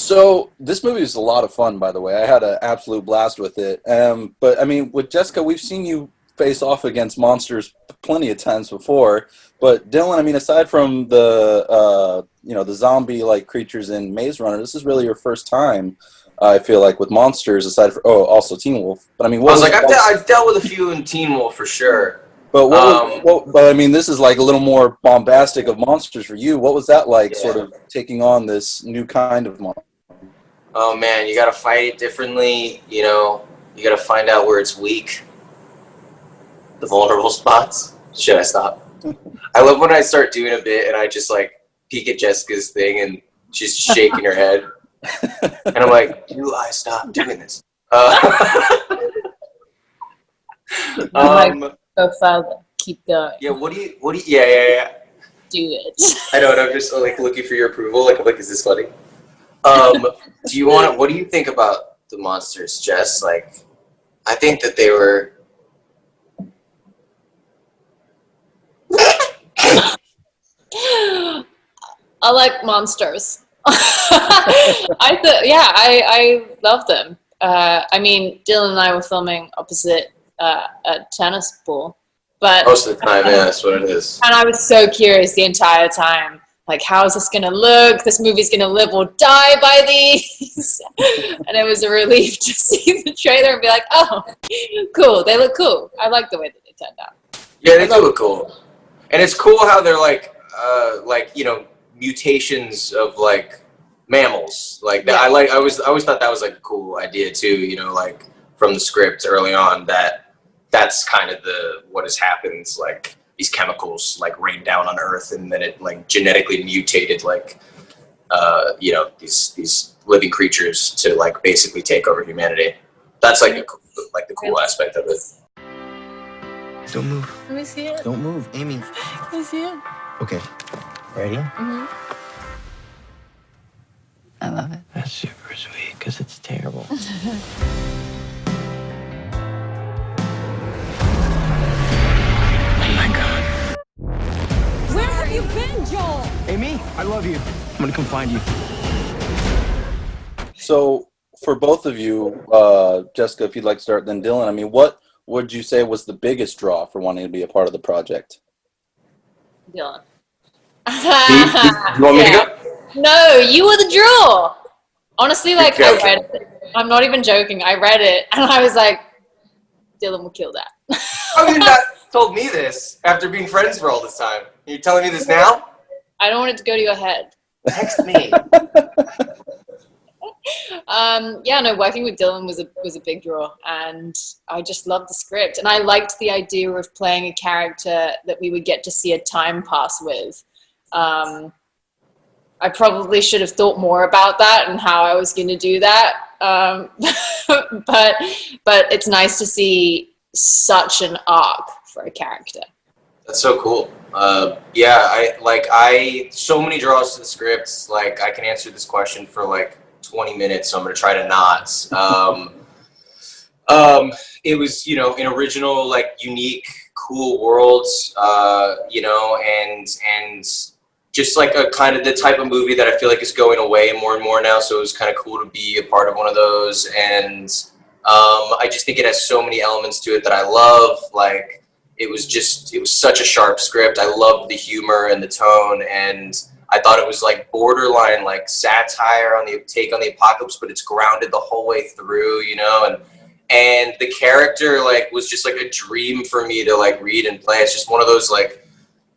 So this movie is a lot of fun, by the way. I had an absolute blast with it. But I mean, with Jessica, we've seen you face off against monsters plenty of times before. But Dylan, I mean, aside from the the zombie like creatures in Maze Runner, this is really your first time. I feel like with monsters, aside from also Teen Wolf. But I mean, I what was was like, I've dealt with a few in Teen Wolf for sure. but but I mean, this is like a little more bombastic of monsters for you. What was that like, sort Yeah. of taking on this new kind of monster? Oh man, you gotta fight it differently. You gotta find out where it's weak, the vulnerable spots. Should I stop? I love when I start doing a bit and I just like peek at Jessica's thing and she's shaking her head, and I'm like, do I stop doing this? Go further. Keep going. Yeah. What do you? Yeah. Do it. I know, and I'm just like looking for your approval. Like, is this funny? What do you think about the monsters, Jess? Like, I think that they were. I like monsters. I love them. I mean, Dylan and I were filming opposite a tennis ball, but Most of the time, yeah, that's what it is. and I was so curious the entire time. Like, how is this going to look? This movie's going to live or die by these. And it was a relief to see the trailer and be like, oh, cool. They look cool. I like the way that they turned out. Yeah, they do look cool, and it's cool how they're like mutations of like mammals. Like that, Yeah. I always thought that was like a cool idea too. Like from the script early on, that's kind of what has happened. Like these chemicals like rain down on Earth, and then it like genetically mutated like these living creatures to like basically take over humanity. That's like the cool aspect of it. Don't move. Let me see it. Don't move. Amy. Let me see it. Okay. Ready? Mm-hmm. I love it. That's super sweet because it's terrible. Oh my God. Where have you been, Joel? Amy, I love you. I'm going to come find you. So for both of you, Jessica, if you'd like to start, then Dylan, I mean, what would you say was the biggest draw for wanting to be a part of the project? Dylan. You want me to go? No, you were the draw. Honestly, like, You're I joking. read it. I'm not even joking. I read it, and I was like, Dylan will kill that. How have you not told me this after being friends for all this time? You're telling me this now? I don't want it to go to your head. Text me. Working with Dylan was a big draw, and I just loved the script, and I liked the idea of playing a character that we would get to see a time pass with. I probably should have thought more about that and how I was going to do that, but it's nice to see such an arc for a character. That's so cool. So many draws to the scripts. Like, I can answer this question for like 20 minutes, so I'm going to try to not. It was, an original, like, unique, cool world, and just like a kind of the type of movie that I feel like is going away more and more now. So it was kind of cool to be a part of one of those. And I just think it has so many elements to it that I love. Like, it was such a sharp script. I loved the humor and the tone, and I thought it was like borderline like satire on the take on the apocalypse, but it's grounded the whole way through, and the character like was just like a dream for me to like read and play. It's just one of those like,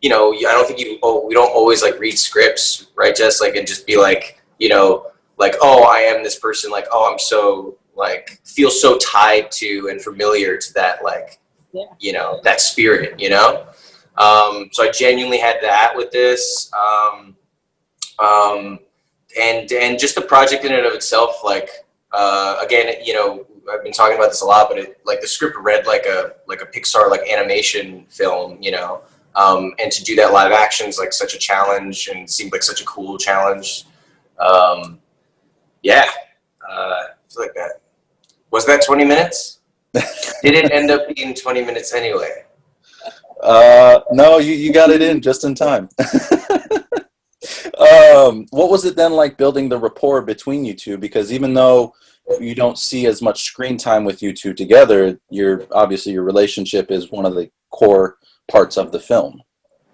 I don't think we don't always like read scripts, right, Jess? Like, and just be like, like, oh, I am this person, like, oh, I'm so like feel so tied to and familiar to that, like, that spirit, So I genuinely had that with this, and just the project in and of itself, like, again, I've been talking about this a lot, but the script read like a Pixar like animation film, and to do that live action is like such a challenge and seemed like such a cool challenge. I feel like that. Was that 20 minutes? Did it end up being 20 minutes anyway? No, you got it in just in time. What was it then like building the rapport between you two? Because even though you don't see as much screen time with you two together, obviously your relationship is one of the core parts of the film.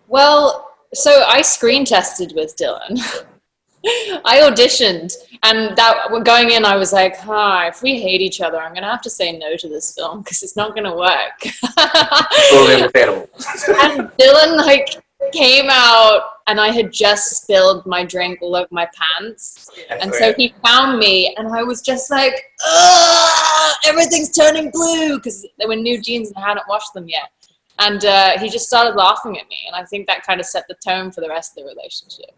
Well, so I screen tested with Dylan. I auditioned, and going in, I was like, if we hate each other, I'm gonna have to say no to this film because it's not gonna work. Totally understandable. And Dylan came out, and I had just spilled my drink all over my pants, and so he found me, and I was just like, everything's turning blue because they were new jeans and I hadn't washed them yet. And he just started laughing at me, and I think that kind of set the tone for the rest of the relationship.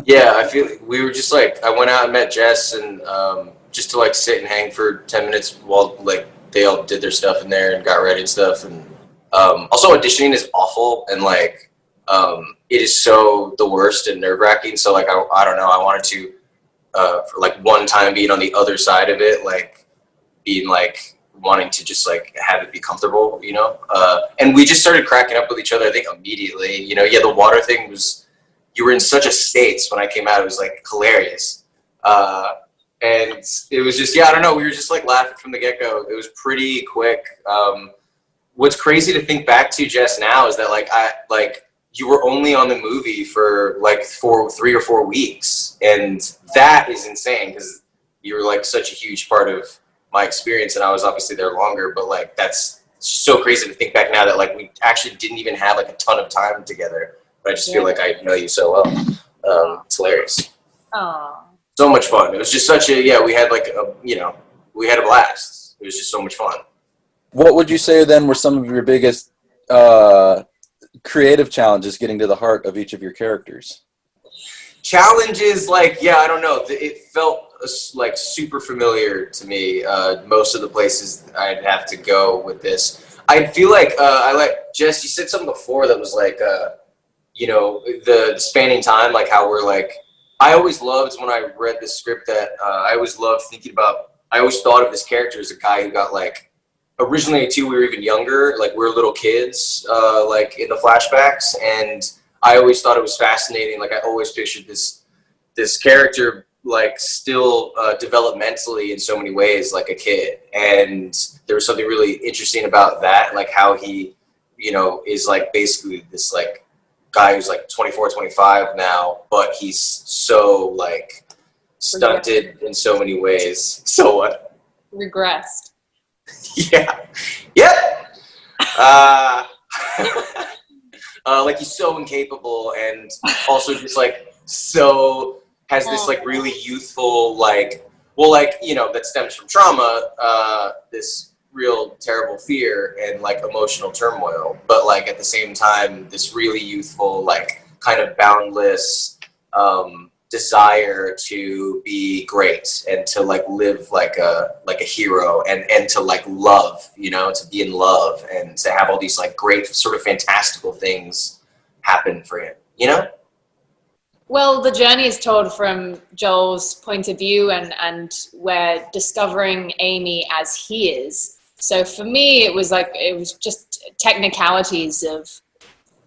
Yeah, I feel we were just I went out and met Jess, and just to sit and hang for 10 minutes while they all did their stuff in there and got ready and stuff. And also auditioning is awful, and it is so the worst and nerve wracking. So I don't know, I wanted to for one time being on the other side of it, being wanting to just have it be comfortable, and we just started cracking up with each other, I think, immediately. The water thing was, you were in such a state when I came out, it was hilarious. And it was just, I don't know, we were just laughing from the get-go. It was pretty quick. What's crazy to think back to, Jess, now is that you were only on the movie for 3 or 4 weeks, and that is insane because you were such a huge part of my experience, and I was obviously there longer. But that's so crazy to think back now that we actually didn't even have a ton of time together. But I just feel I know you so well. It's hilarious. Aww. So much fun. It was just such a we had we had a blast. It was just so much fun. What would you say then were some of your biggest creative challenges getting to the heart of each of your characters? Challenges, I don't know. It felt super familiar to me. Most of the places I'd have to go with this. I feel Jess, you said something before that was the spanning time, how we're I always loved when I read the script that I always loved thinking about, I always thought of this character as a guy who got originally too, we were even younger, we were little kids, in the flashbacks, and I always thought it was fascinating. I always pictured this character still developmentally in so many ways like a kid, and there was something really interesting about that, how he is basically this guy who's 24, 25 now, but he's so stunted in so many ways. So what? Regressed. Yeah. Yep. He's so incapable, and also just so has this really youthful that stems from trauma, this real terrible fear and emotional turmoil, but at the same time this really youthful kind of boundless desire to be great and to live like a hero and to love, to be in love and to have all these great sort of fantastical things happen for him, Well, the journey is told from Joel's point of view, and we're discovering Amy as he is. So for me, it was just technicalities of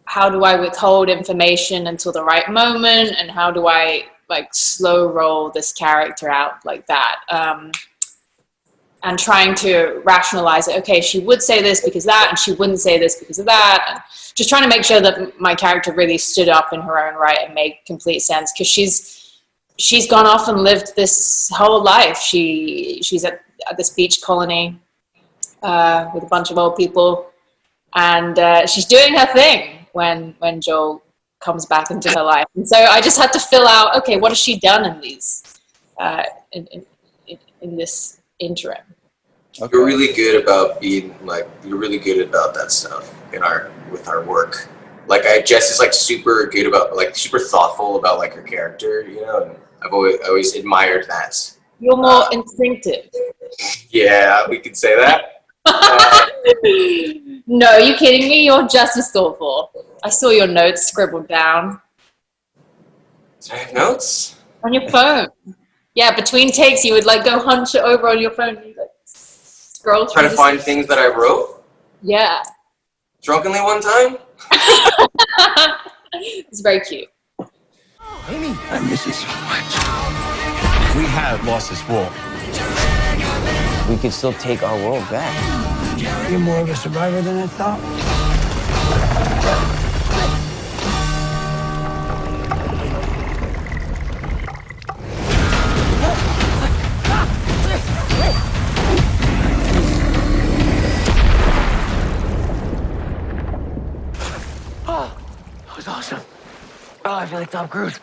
how do I withhold information until the right moment, and how do I slow roll this character out like that, and trying to rationalize it. Okay, she would say this because of that, and she wouldn't say this because of that, and just trying to make sure that my character really stood up in her own right and made complete sense, because she's gone off and lived this whole life. She's at this beach colony with a bunch of old people, and she's doing her thing when Joel comes back into her life. And so I just had to fill out, okay, what has she done in these in this interim? Okay. You're really good about being you're really good about that stuff with our work. Jess is super good about super thoughtful about her character, and I've always admired that. You're more instinctive. Yeah, we could say that. No, are you kidding me? You're just as thoughtful. I saw your notes scribbled down. Did I have notes? On your phone. Yeah, between takes, you would go hunch it over on your phone and scroll through. Try to find things that I wrote? Yeah. Drunkenly one time? It's very cute. Amy, I miss you so much. We have lost this war. We could still take our world back. You're more of a survivor than I thought. Oh, that was awesome. Oh, I feel like Tom Cruise.